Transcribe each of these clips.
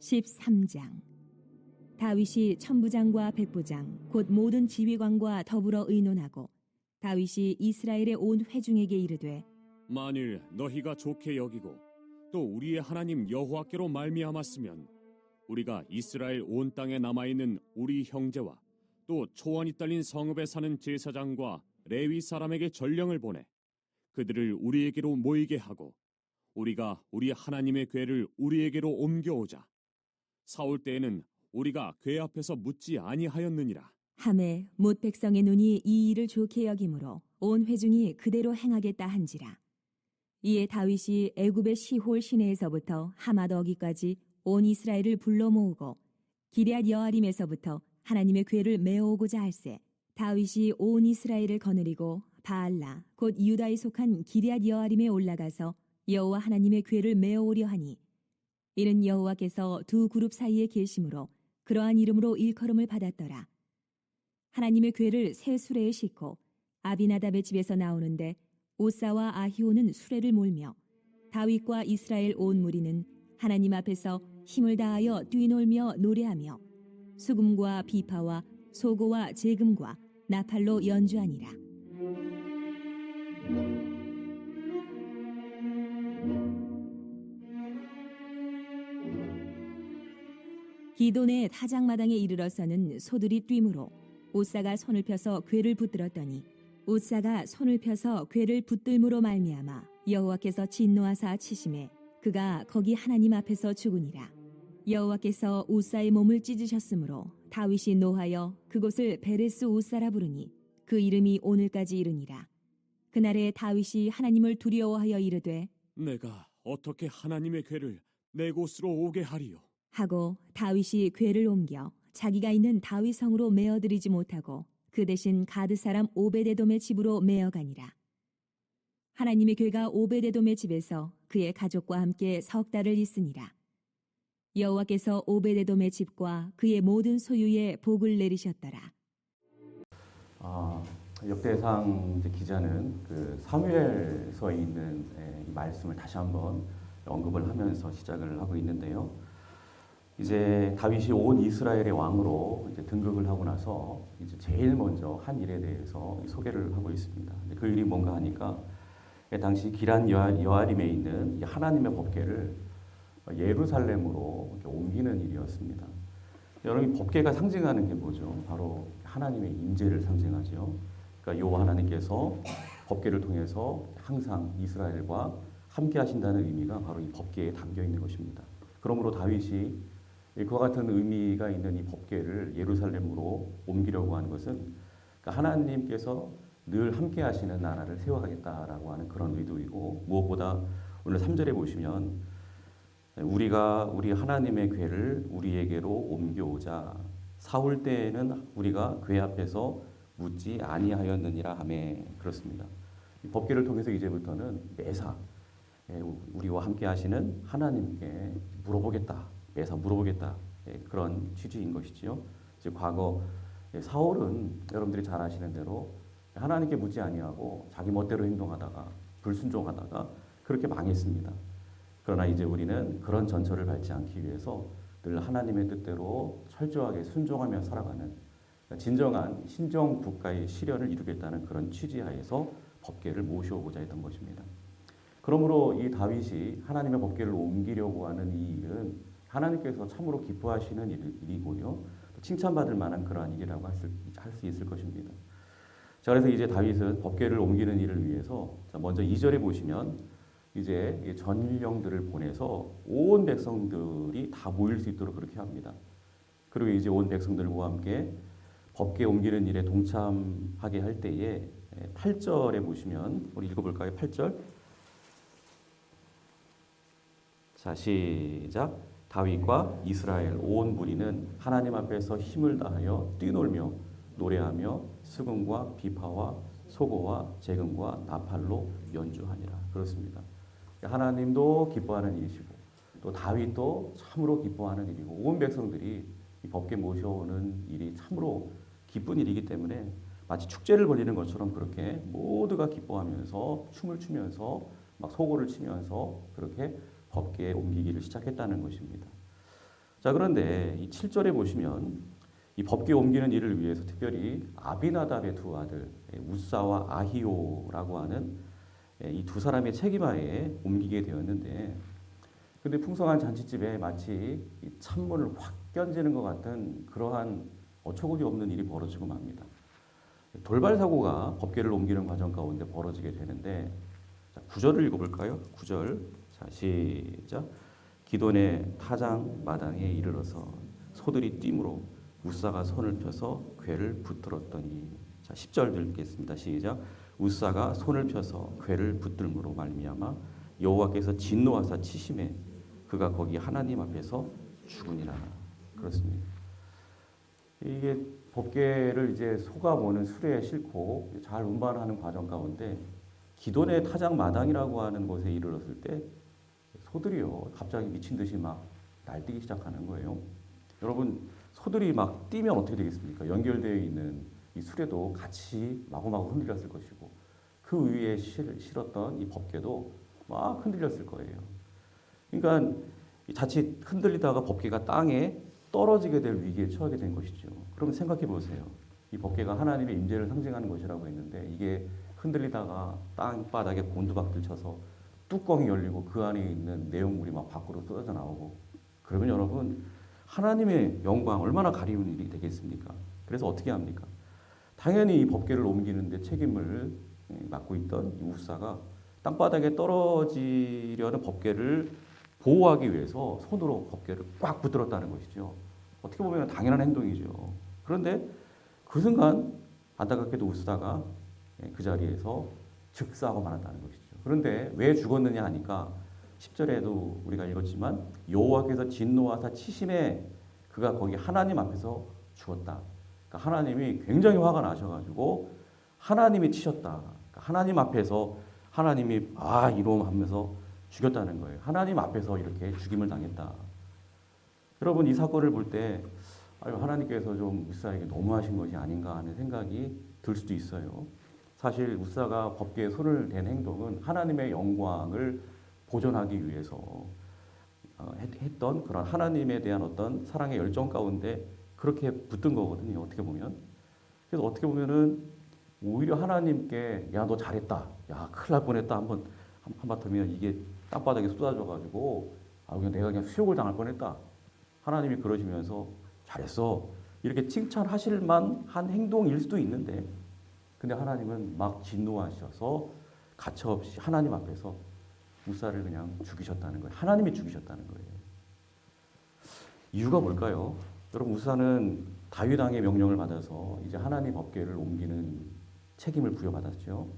13장. 다윗이 천부장과 백부장 곧 모든 지휘관과 더불어 의논하고 다윗이 이스라엘의 온 회중에게 이르되 만일 너희가 좋게 여기고 또 우리의 하나님 여호와께로 말미암았으면 우리가 이스라엘 온 땅에 남아있는 우리 형제와 또 초원이 딸린 성읍에 사는 제사장과 레위 사람에게 전령을 보내 그들을 우리에게로 모이게 하고 우리가 우리 하나님의 궤를 우리에게로 옮겨오자. 사울 때에는 우리가 궤 앞에서 묻지 아니하였느니라. 하매 못 백성의 눈이 이 일을 좋게 여기므로 온 회중이 그대로 행하겠다 한지라. 이에 다윗이 애굽의 시홀 시내에서부터 하맛 어기까지 온 이스라엘을 불러 모으고 기럇 여아림에서부터 하나님의 궤를 메어오고자 할세 다윗이 온 이스라엘을 거느리고 바알라 곧 유다에 속한 기럇 여아림에 올라가서 여호와 하나님의 궤를 메어오려 하니 이는 여호와께서 두 그룹 사이에 계심으로 그러한 이름으로 일컬음을 받았더라. 하나님의 궤를 새 수레에 싣고 아비나답의 집에서 나오는데 오사와 아히오는 수레를 몰며 다윗과 이스라엘 온 무리는 하나님 앞에서 힘을 다하여 뛰놀며 노래하며 수금과 비파와 소고와 제금과 나팔로 연주하니라. 기돈의 타작마당에 이르러서는 소들이 뛰므로 오사가 손을 펴서 궤를 붙들었더니 오사가 손을 펴서 궤를 붙들므로 말미암아 여호와께서 진노하사 치심에 그가 거기 하나님 앞에서 죽으니라. 여호와께서 오사의 몸을 찢으셨으므로 다윗이 노하여 그곳을 베레스 오사라 부르니 그 이름이 오늘까지 이르니라. 그날에 다윗이 하나님을 두려워하여 이르되 내가 어떻게 하나님의 궤를 내 곳으로 오게 하리요? 하고 다윗이 궤를 옮겨 자기가 있는 다윗성으로 메어들이지 못하고 그 대신 가드 사람 오베데돔의 집으로 메어가니라. 하나님의 궤가 오베데돔의 집에서 그의 가족과 함께 석 달을 있으니라. 여호와께서 오베데돔의 집과 그의 모든 소유에 복을 내리셨더라. 역대상 기자는 그 사무엘서에 있는 이 말씀을 다시 한번 언급을 하면서 시작을 하고 있는데요. 이제 다윗이 온 이스라엘의 왕으로 이제 등극을 하고 나서 이제 제일 먼저 한 일에 대해서 소개를 하고 있습니다. 그 일이 뭔가 하니까 당시 기럇 여아림에 있는 하나님의 법궤를 예루살렘으로 옮기는 일이었습니다. 여러분, 법궤가 상징하는 게 뭐죠? 바로 하나님의 임재를 상징하죠. 그러니까 여호와 하나님께서 법궤를 통해서 항상 이스라엘과 함께 하신다는 의미가 바로 이 법궤에 담겨 있는 것입니다. 그러므로 다윗이 그와 같은 의미가 있는 이 법궤를 예루살렘으로 옮기려고 하는 것은 그러니까 하나님께서 늘 함께 하시는 나라를 세워가겠다라고 하는 그런 의도이고, 무엇보다 오늘 3절에 보시면 우리가 우리 하나님의 궤를 우리에게로 옮겨오자. 사울 때에는 우리가 궤 앞에서 묻지 아니하였느니라 하매, 그렇습니다. 이 법궤를 통해서 이제부터는 매사 우리와 함께 하시는 하나님께 물어보겠다. 매사 물어보겠다. 그런 취지인 것이지요. 즉 과거 사울은 여러분들이 잘 아시는 대로 하나님께 묻지 아니하고 자기 멋대로 행동하다가 불순종하다가 그렇게 망했습니다. 그러나 이제 우리는 그런 전철을 밟지 않기 위해서 늘 하나님의 뜻대로 철저하게 순종하며 살아가는 진정한 신정 국가의 실현을 이루겠다는 그런 취지하에서 법궤를 모셔오고자 했던 것입니다. 그러므로 이 다윗이 하나님의 법궤를 옮기려고 하는 이 일은 하나님께서 참으로 기뻐하시는 일이고요. 칭찬받을 만한 그러한 일이라고 할 수 있을 것입니다. 자, 그래서 이제 다윗은 법궤를 옮기는 일을 위해서 먼저 2절에 보시면 이제 전령들을 보내서 온 백성들이 다 모일 수 있도록 그렇게 합니다. 그리고 이제 온 백성들과 함께 법궤 옮기는 일에 동참하게 할 때에 8절에 보시면 우리 읽어볼까요? 8절. 자, 시작. 다윗과 이스라엘 온 무리는 하나님 앞에서 힘을 다하여 뛰놀며 노래하며 수금과 비파와 소고와 제금과 나팔로 연주하니라. 그렇습니다. 하나님도 기뻐하는 일이시고 또 다윗도 참으로 기뻐하는 일이고 온 백성들이 이 법궤 모셔오는 일이 참으로 기쁜 일이기 때문에 마치 축제를 벌이는 것처럼 그렇게 모두가 기뻐하면서 춤을 추면서 막 소고를 치면서 그렇게 법궤에 옮기기를 시작했다는 것입니다. 자, 그런데 이 7절에 보시면 이 법궤 옮기는 일을 위해서 특별히 아비나답의 두 아들 우사와 아히오라고 하는 이 두 사람의 책임하에 옮기게 되었는데, 근데 풍성한 잔치집에 마치 이 찬물을 확 견지는 것 같은 그러한 어처구니 없는 일이 벌어지고 맙니다. 돌발 사고가 법궤를 옮기는 과정 가운데 벌어지게 되는데, 자, 9절을 읽어볼까요? 9절. 자, 시작. 기돈의 타장 마당에 이르러서 소들이 뛰므로 우사가 손을 펴서 궤를 붙들었더니. 자, 10절 읽겠습니다. 시작. 우사가 손을 펴서 궤를 붙들므로 말미암아 여호와께서 진노하사 치심에 그가 거기 하나님 앞에서 죽으니라. 그렇습니다. 이게 법궤를 이제 소가 모는 수레에 싣고 잘 운반하는 과정 가운데 기돈의 타작 마당이라고 하는 곳에 이르렀을 때 소들이요 갑자기 미친 듯이 막 날뛰기 시작하는 거예요. 여러분, 소들이 막 뛰면 어떻게 되겠습니까? 연결되어 있는 이 수레도 같이 마구마구 흔들렸을 것이고 그 위에 실었던 이 법궤도 막 흔들렸을 거예요. 그러니까 자칫 흔들리다가 법궤가 땅에 떨어지게 될 위기에 처하게 된 것이죠. 그러면 생각해 보세요. 이 법궤가 하나님의 임재를 상징하는 것이라고 했는데 이게 흔들리다가 땅바닥에 곤두박질 쳐서 뚜껑이 열리고 그 안에 있는 내용물이 막 밖으로 쏟아져 나오고, 그러면 여러분 하나님의 영광 얼마나 가리운 일이 되겠습니까? 그래서 어떻게 합니까? 당연히 이 법궤를 옮기는데 책임을 맡고 있던 이 우사가 땅바닥에 떨어지려는 법궤를 보호하기 위해서 손으로 법궤를 꽉 붙들었다는 것이죠. 어떻게 보면 당연한 행동이죠. 그런데 그 순간 안타깝게도 우사가 그 자리에서 즉사하고 말았다는 것이죠. 그런데 왜 죽었느냐 하니까 10절에도 우리가 읽었지만 여호와께서 진노하사 치심에 그가 거기 하나님 앞에서 죽었다. 그러니까 하나님이 굉장히 화가 나셔가지고 하나님이 치셨다. 그러니까 하나님 앞에서 하나님이 이놈 하면서 죽였다는 거예요. 하나님 앞에서 이렇게 죽임을 당했다. 여러분, 이 사건을 볼 때 하나님께서 좀 우사에게 너무하신 것이 아닌가 하는 생각이 들 수도 있어요. 사실 우사가 법궤에 손을 댄 행동은 하나님의 영광을 보존하기 위해서 했던 그런 하나님에 대한 어떤 사랑의 열정 가운데 그렇게 붙든 거거든요. 어떻게 보면. 그래서 어떻게 보면은 오히려 하나님께 야, 너 잘했다. 야, 큰일 날 뻔했다. 한바탕면 이게 땅바닥에 쏟아져가지고 그냥 내가 그냥 수욕을 당할 뻔했다. 하나님이 그러시면서 잘했어. 이렇게 칭찬하실 만한 행동일 수도 있는데, 근데 하나님은 막 진노하셔서 가차없이 하나님 앞에서 우사를 그냥 죽이셨다는 거예요. 하나님이 죽이셨다는 거예요. 이유가 뭘까요? 여러분, 우사는 다윗 왕의 명령을 받아서 이제 하나님 법궤를 옮기는 책임을 부여받았죠.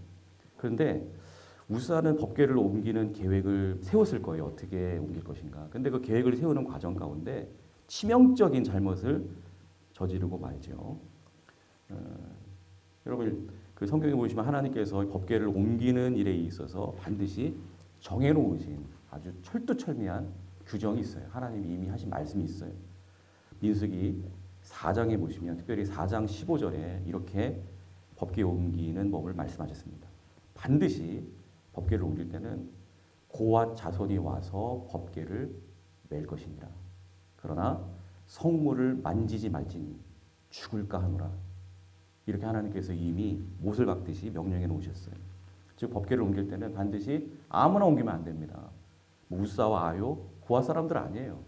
그런데 우사는 법궤를 옮기는 계획을 세웠을 거예요. 어떻게 옮길 것인가. 근데 그 계획을 세우는 과정 가운데 치명적인 잘못을 저지르고 말죠. 여러분, 그 성경에 보시면 하나님께서 법궤를 옮기는 일에 있어서 반드시 정해놓으신 아주 철두철미한 규정이 있어요. 하나님이 이미 하신 말씀이 있어요. 민수기 4장에 보시면 특별히 4장 15절에 이렇게 법궤 옮기는 법을 말씀하셨습니다. 반드시 법궤를 옮길 때는 고앗 자손이 와서 법궤를 맬 것이니라. 그러나 성물을 만지지 말지니 죽을까 하노라. 이렇게 하나님께서 이미 못을 박듯이 명령해 놓으셨어요. 즉 법궤를 옮길 때는 반드시 아무나 옮기면 안 됩니다. 우사와 아요, 고앗 사람들 아니에요.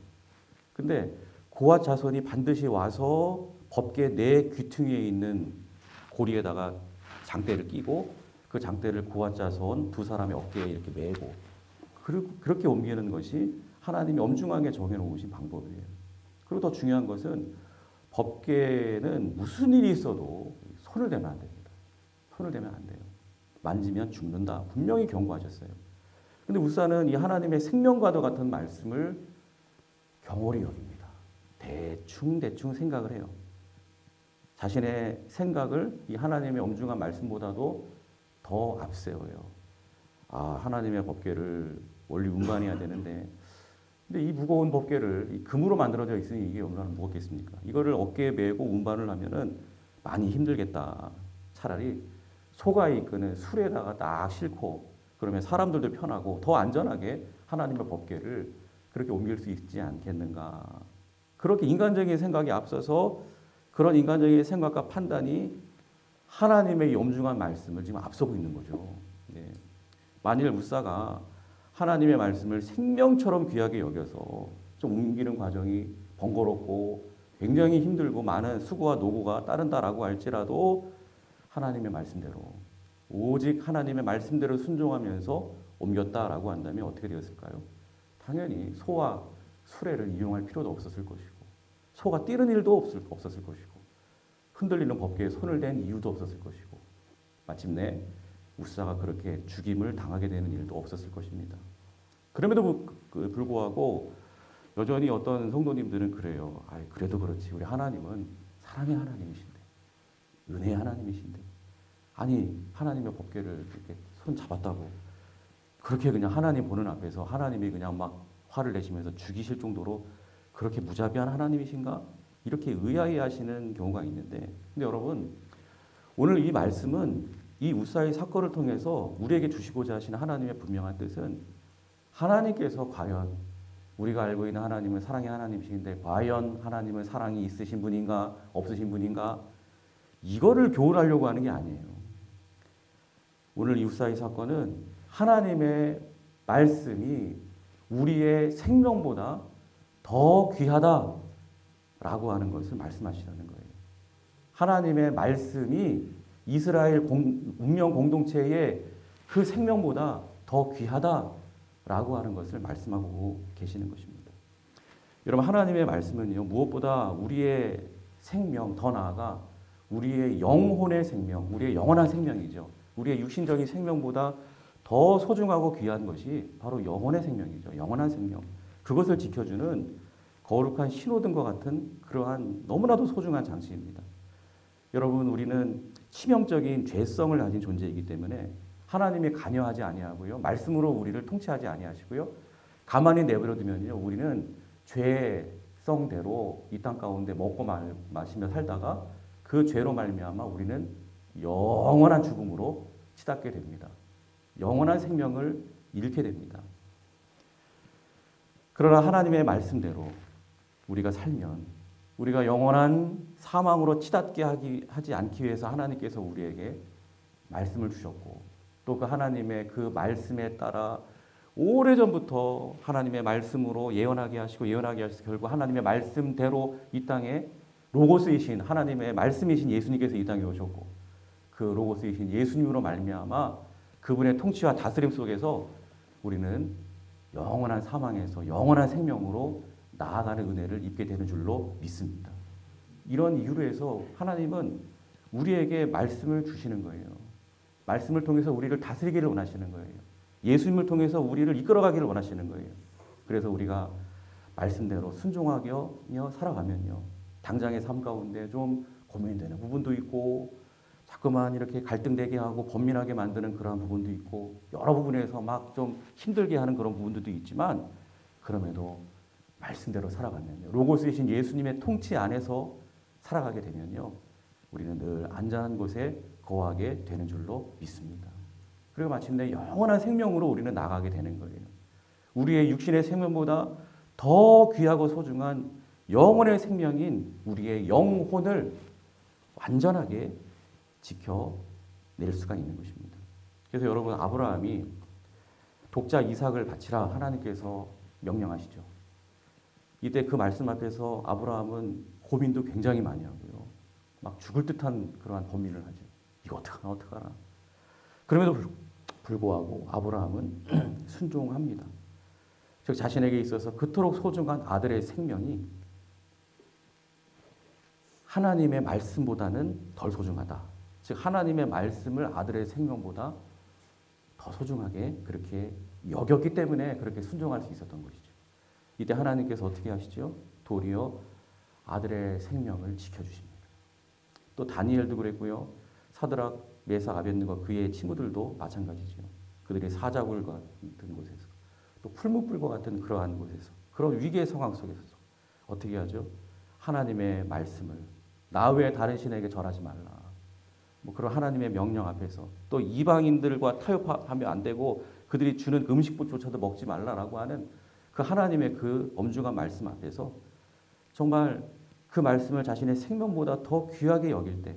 근데 고앗 자손이 반드시 와서 법궤 내 귀퉁이에 있는 고리에다가 장대를 끼고 그 장대를 고앗 자손 두 사람의 어깨에 이렇게 메고 그렇게 옮기는 것이 하나님이 엄중하게 정해놓으신 방법이에요. 그리고 더 중요한 것은 법궤는 무슨 일이 있어도 손을 대면 안 됩니다. 손을 대면 안 돼요. 만지면 죽는다. 분명히 경고하셨어요. 근데 우사는 이 하나님의 생명과도 같은 말씀을 경홀히 여깁니다. 대충 생각을 해요. 자신의 생각을 이 하나님의 엄중한 말씀보다도 더 앞세워요. 하나님의 법궤를 원리 운반해야 되는데, 근데 이 무거운 법궤를 이 금으로 만들어져 있으니 이게 얼마나 무겁겠습니까? 이거를 어깨에 메고 운반을 하면은 많이 힘들겠다. 차라리 소가 이끄는 수레에다가 딱 싣고 그러면 사람들도 편하고 더 안전하게 하나님의 법궤를 그렇게 옮길 수 있지 않겠는가. 그렇게 인간적인 생각이 앞서서 그런 인간적인 생각과 판단이 하나님의 엄중한 말씀을 지금 앞서고 있는 거죠. 네. 만일 무사가 하나님의 말씀을 생명처럼 귀하게 여겨서 좀 옮기는 과정이 번거롭고 굉장히 힘들고 많은 수고와 노고가 따른다라고 할지라도 하나님의 말씀대로 오직 하나님의 말씀대로 순종하면서 옮겼다라고 한다면 어떻게 되었을까요? 당연히 소와 수레를 이용할 필요도 없었을 것이고 소가 뛰는 일도 없었을 것이고 흔들리는 법궤에 손을 댄 이유도 없었을 것이고 마침내 우사가 그렇게 죽임을 당하게 되는 일도 없었을 것입니다. 그럼에도 불구하고 여전히 어떤 성도님들은 그래요. 그래도 그렇지. 우리 하나님은 사랑의 하나님이신데, 은혜의 하나님이신데, 아니 하나님의 법궤를 이렇게 손 잡았다고 그렇게 그냥 하나님 보는 앞에서 하나님이 그냥 막 화를 내시면서 죽이실 정도로 그렇게 무자비한 하나님이신가? 이렇게 의아해하시는 경우가 있는데, 근데 여러분 오늘 이 말씀은 이 우사의 사건을 통해서 우리에게 주시고자 하시는 하나님의 분명한 뜻은 하나님께서 과연 우리가 알고 있는 하나님은 사랑의 하나님이신데 과연 하나님은 사랑이 있으신 분인가 없으신 분인가 이거를 교훈하려고 하는 게 아니에요. 오늘 이 우사의 사건은 하나님의 말씀이 우리의 생명보다 더 귀하다라고 하는 것을 말씀하시려는 거예요. 하나님의 말씀이 이스라엘 운명 공동체의 그 생명보다 더 귀하다라고 하는 것을 말씀하고 계시는 것입니다. 여러분 하나님의 말씀은요 무엇보다 우리의 생명 더 나아가 우리의 영혼의 생명, 우리의 영원한 생명이죠. 우리의 육신적인 생명보다 더 소중하고 귀한 것이 바로 영혼의 생명이죠. 영원한 생명. 그것을 지켜주는 거룩한 신호등과 같은 그러한 너무나도 소중한 장치입니다. 여러분 우리는 치명적인 죄성을 가진 존재이기 때문에 하나님이 관여하지 아니하고요. 말씀으로 우리를 통치하지 아니하시고요. 가만히 내버려 두면요. 우리는 죄성대로 이 땅 가운데 먹고 마시며 살다가 그 죄로 말미암아 우리는 영원한 죽음으로 치닫게 됩니다. 영원한 생명을 잃게 됩니다. 그러나 하나님의 말씀대로 우리가 살면 우리가 영원한 사망으로 치닫게 하지 않기 위해서 하나님께서 우리에게 말씀을 주셨고 또 그 하나님의 그 말씀에 따라 오래전부터 하나님의 말씀으로 예언하게 하시고 결국 하나님의 말씀대로 이 땅에 로고스이신 하나님의 말씀이신 예수님께서 이 땅에 오셨고 그 로고스이신 예수님으로 말미암아 그분의 통치와 다스림 속에서 우리는 영원한 사망에서 영원한 생명으로 나아가는 은혜를 입게 되는 줄로 믿습니다. 이런 이유로 해서 하나님은 우리에게 말씀을 주시는 거예요. 말씀을 통해서 우리를 다스리기를 원하시는 거예요. 예수님을 통해서 우리를 이끌어가기를 원하시는 거예요. 그래서 우리가 말씀대로 순종하며 살아가면요. 당장의 삶 가운데 좀 고민되는 부분도 있고 자꾸만 이렇게 갈등되게 하고 번민하게 만드는 그러한 부분도 있고 여러 부분에서 막 좀 힘들게 하는 그런 부분들도 있지만 그럼에도 말씀대로 살아가면요. 로고스이신 예수님의 통치 안에서 살아가게 되면요. 우리는 늘 안전한 곳에 거하게 되는 줄로 믿습니다. 그리고 마침내 영원한 생명으로 우리는 나가게 되는 거예요. 우리의 육신의 생명보다 더 귀하고 소중한 영원의 생명인 우리의 영혼을 완전하게 지켜낼 수가 있는 것입니다. 그래서 여러분 아브라함이 독자 이삭을 바치라 하나님께서 명령하시죠. 이때 그 말씀 앞에서 아브라함은 고민도 굉장히 많이 하고요. 막 죽을 듯한 그러한 고민을 하죠. 이거 어떡하나. 그럼에도 불구하고 아브라함은 순종합니다. 즉 자신에게 있어서 그토록 소중한 아들의 생명이 하나님의 말씀보다는 덜 소중하다. 즉 하나님의 말씀을 아들의 생명보다 더 소중하게 그렇게 여겼기 때문에 그렇게 순종할 수 있었던 것이죠. 이때 하나님께서 어떻게 하시죠? 도리어 아들의 생명을 지켜주십니다. 또 다니엘도 그랬고요. 사드락, 메삭, 아벳느고 그의 친구들도 마찬가지죠. 그들이 사자굴 같은 곳에서 또 풀무불과 같은 그러한 곳에서 그런 위기의 상황 속에서 어떻게 하죠? 하나님의 말씀을 나 외에 다른 신에게 절하지 말라. 뭐 그런 하나님의 명령 앞에서 또 이방인들과 타협하면 안 되고 그들이 주는 음식조차도 먹지 말라라고 하는 그 하나님의 그 엄중한 말씀 앞에서 정말 그 말씀을 자신의 생명보다 더 귀하게 여길 때,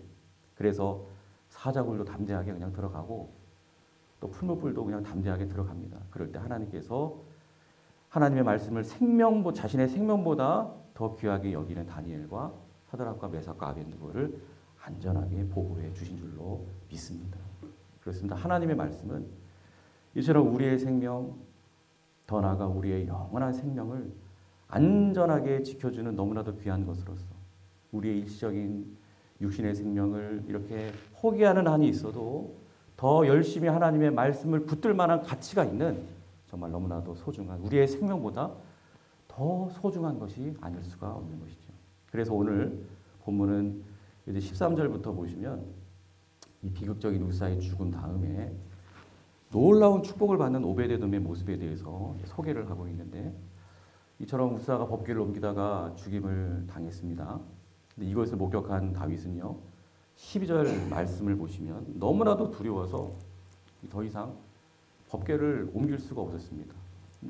그래서 사자굴도 담대하게 그냥 들어가고 또 풀무불도 그냥 담대하게 들어갑니다. 그럴 때 하나님께서 하나님의 말씀을 자신의 생명보다 더 귀하게 여기는 다니엘과 사드락과 메삭과 아벤느고를 안전하게 보호해 주신 줄로 믿습니다. 그렇습니다. 하나님의 말씀은 이처럼 우리의 생명, 더 나아가 우리의 영원한 생명을 안전하게 지켜주는 너무나도 귀한 것으로서 우리의 일시적인 육신의 생명을 이렇게 포기하는 한이 있어도 더 열심히 하나님의 말씀을 붙들 만한 가치가 있는 정말 너무나도 소중한 우리의 생명보다 더 소중한 것이 아닐 수가 없는 것이죠. 그래서 오늘 본문은 이제 13절부터 보시면 이 비극적인 우사의 죽은 다음에 놀라운 축복을 받는 오베데돔의 모습에 대해서 소개를 하고 있는데, 이처럼 우사가 법궤를 옮기다가 죽임을 당했습니다. 근데 이것을 목격한 다윗은요, 12절 말씀을 보시면 너무나도 두려워서 더 이상 법궤를 옮길 수가 없었습니다.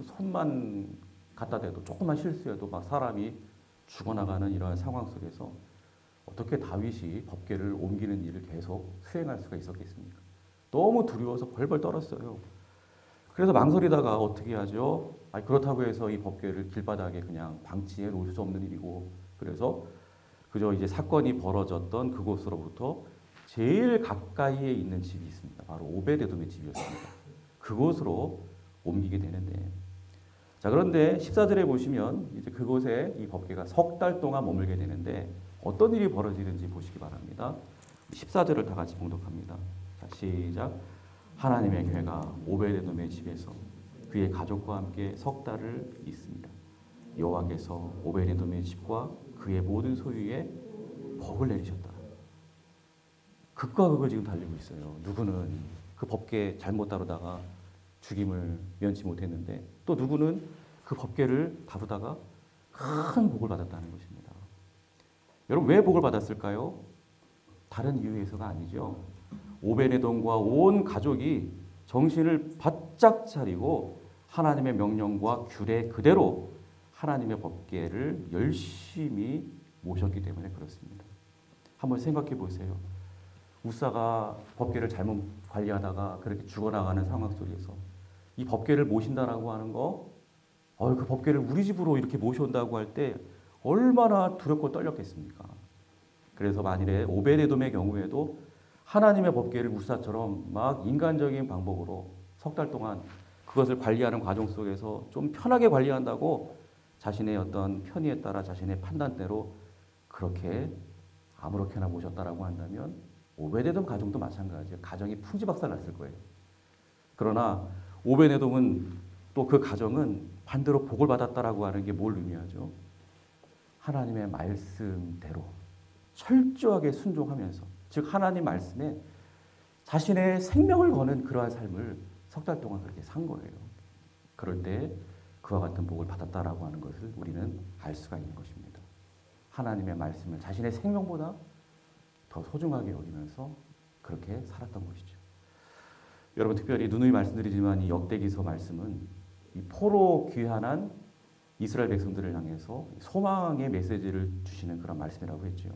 손만 갖다 대도 조금만 실수해도 막 사람이 죽어나가는 이러한 상황 속에서 어떻게 다윗이 법궤를 옮기는 일을 계속 수행할 수가 있었겠습니까? 너무 두려워서 벌벌 떨었어요. 그래서 망설이다가 어떻게 하죠? 그렇다고 해서 이 법궤를 길바닥에 그냥 방치해 놓을 수 없는 일이고, 그래서 그저 이제 사건이 벌어졌던 그곳으로부터 제일 가까이에 있는 집이 있습니다. 바로 오베데돔의 집이었습니다. 그곳으로 옮기게 되는데, 자, 그런데 14절에 보시면 이제 그곳에 이 법궤가 석 달 동안 머물게 되는데 어떤 일이 벌어지는지 보시기 바랍니다. 14절을 다 같이 봉독합니다. 자, 시작. 하나님의 궤가 오베데돔의 집에서 그의 가족과 함께 석 달을 있습니다. 여호와께서 오베데돔의 집과 그의 모든 소유에 복을 내리셨다. 극과 극을 지금 달리고 있어요. 누구는 그 법궤 잘못 다루다가 죽임을 면치 못했는데, 또 누구는 그 법궤를 다루다가 큰 복을 받았다는 것입니다. 여러분, 왜 복을 받았을까요? 다른 이유에서가 아니죠. 오베데돔과 온 가족이 정신을 바짝 차리고 하나님의 명령과 규례 그대로 하나님의 법궤를 열심히 모셨기 때문에 그렇습니다. 한번 생각해 보세요. 우사가 법궤를 잘못 관리하다가 그렇게 죽어나가는 상황 속에서 이 법궤를 모신다라고 하는 거, 그 법궤를 우리 집으로 이렇게 모셔온다고 할 때 얼마나 두렵고 떨렸겠습니까? 그래서 만일에 오베데돔의 경우에도 하나님의 법궤를 우사처럼 막 인간적인 방법으로 석 달 동안 그것을 관리하는 과정 속에서 좀 편하게 관리한다고 자신의 어떤 편의에 따라 자신의 판단대로 그렇게 아무렇게나 모셨다라고 한다면 오베데돔 가정도 마찬가지예요. 가정이 풍지박살 났을 거예요. 그러나 오베데돔은 또 그 가정은 반대로 복을 받았다라고 하는 게 뭘 의미하죠? 하나님의 말씀대로 철저하게 순종하면서, 즉 하나님 말씀에 자신의 생명을 거는 그러한 삶을 석 달 동안 그렇게 산 거예요. 그럴 때 그와 같은 복을 받았다라고 하는 것을 우리는 알 수가 있는 것입니다. 하나님의 말씀을 자신의 생명보다 더 소중하게 여기면서 그렇게 살았던 것이죠. 여러분, 특별히 누누이 말씀드리지만 이 역대기서 말씀은 이 포로 귀환한 이스라엘 백성들을 향해서 소망의 메시지를 주시는 그런 말씀이라고 했죠.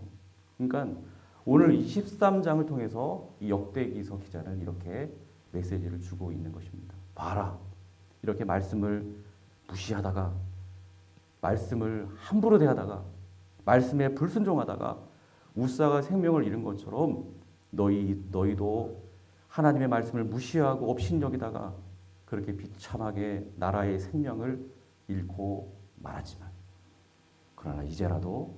그러니까 오늘 23장을 통해서 이 역대기서 기자는 이렇게 메시지를 주고 있는 것입니다. 봐라, 이렇게 말씀을 무시하다가, 말씀을 함부로 대하다가, 말씀에 불순종하다가 우사가 생명을 잃은 것처럼 너희도 하나님의 말씀을 무시하고 업신여기다가 그렇게 비참하게 나라의 생명을 잃고 말았지만, 그러나 이제라도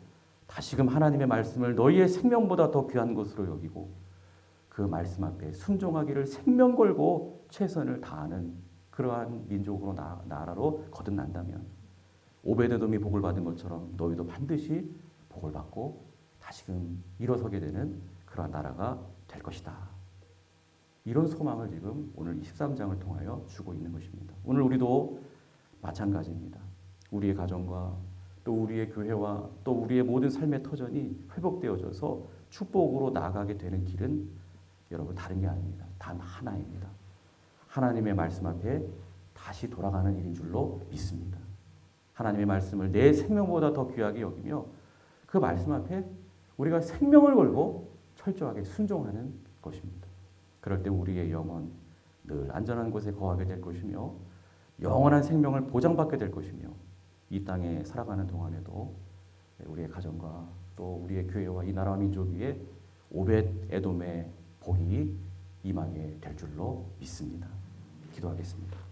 다시금 하나님의 말씀을 너희의 생명보다 더 귀한 것으로 여기고 그 말씀 앞에 순종하기를 생명 걸고 최선을 다하는 그러한 민족으로 나라로 거듭난다면 오베데돔이 복을 받은 것처럼 너희도 반드시 복을 받고 다시금 일어서게 되는 그러한 나라가 될 것이다. 이런 소망을 지금 오늘 23장을 통하여 주고 있는 것입니다. 오늘 우리도 마찬가지입니다. 우리의 가정과 또 우리의 교회와 또 우리의 모든 삶의 터전이 회복되어져서 축복으로 나아가게 되는 길은 여러분 다른 게 아닙니다. 단 하나입니다. 하나님의 말씀 앞에 다시 돌아가는 일인 줄로 믿습니다. 하나님의 말씀을 내 생명보다 더 귀하게 여기며 그 말씀 앞에 우리가 생명을 걸고 철저하게 순종하는 것입니다. 그럴 때 우리의 영혼 늘 안전한 곳에 거하게 될 것이며 영원한 생명을 보장받게 될 것이며 이 땅에 살아가는 동안에도 우리의 가정과 또 우리의 교회와 이 나라와 민족 위에 오벳 에돔의 복이 임하게 될 줄로 믿습니다. 기도하겠습니다.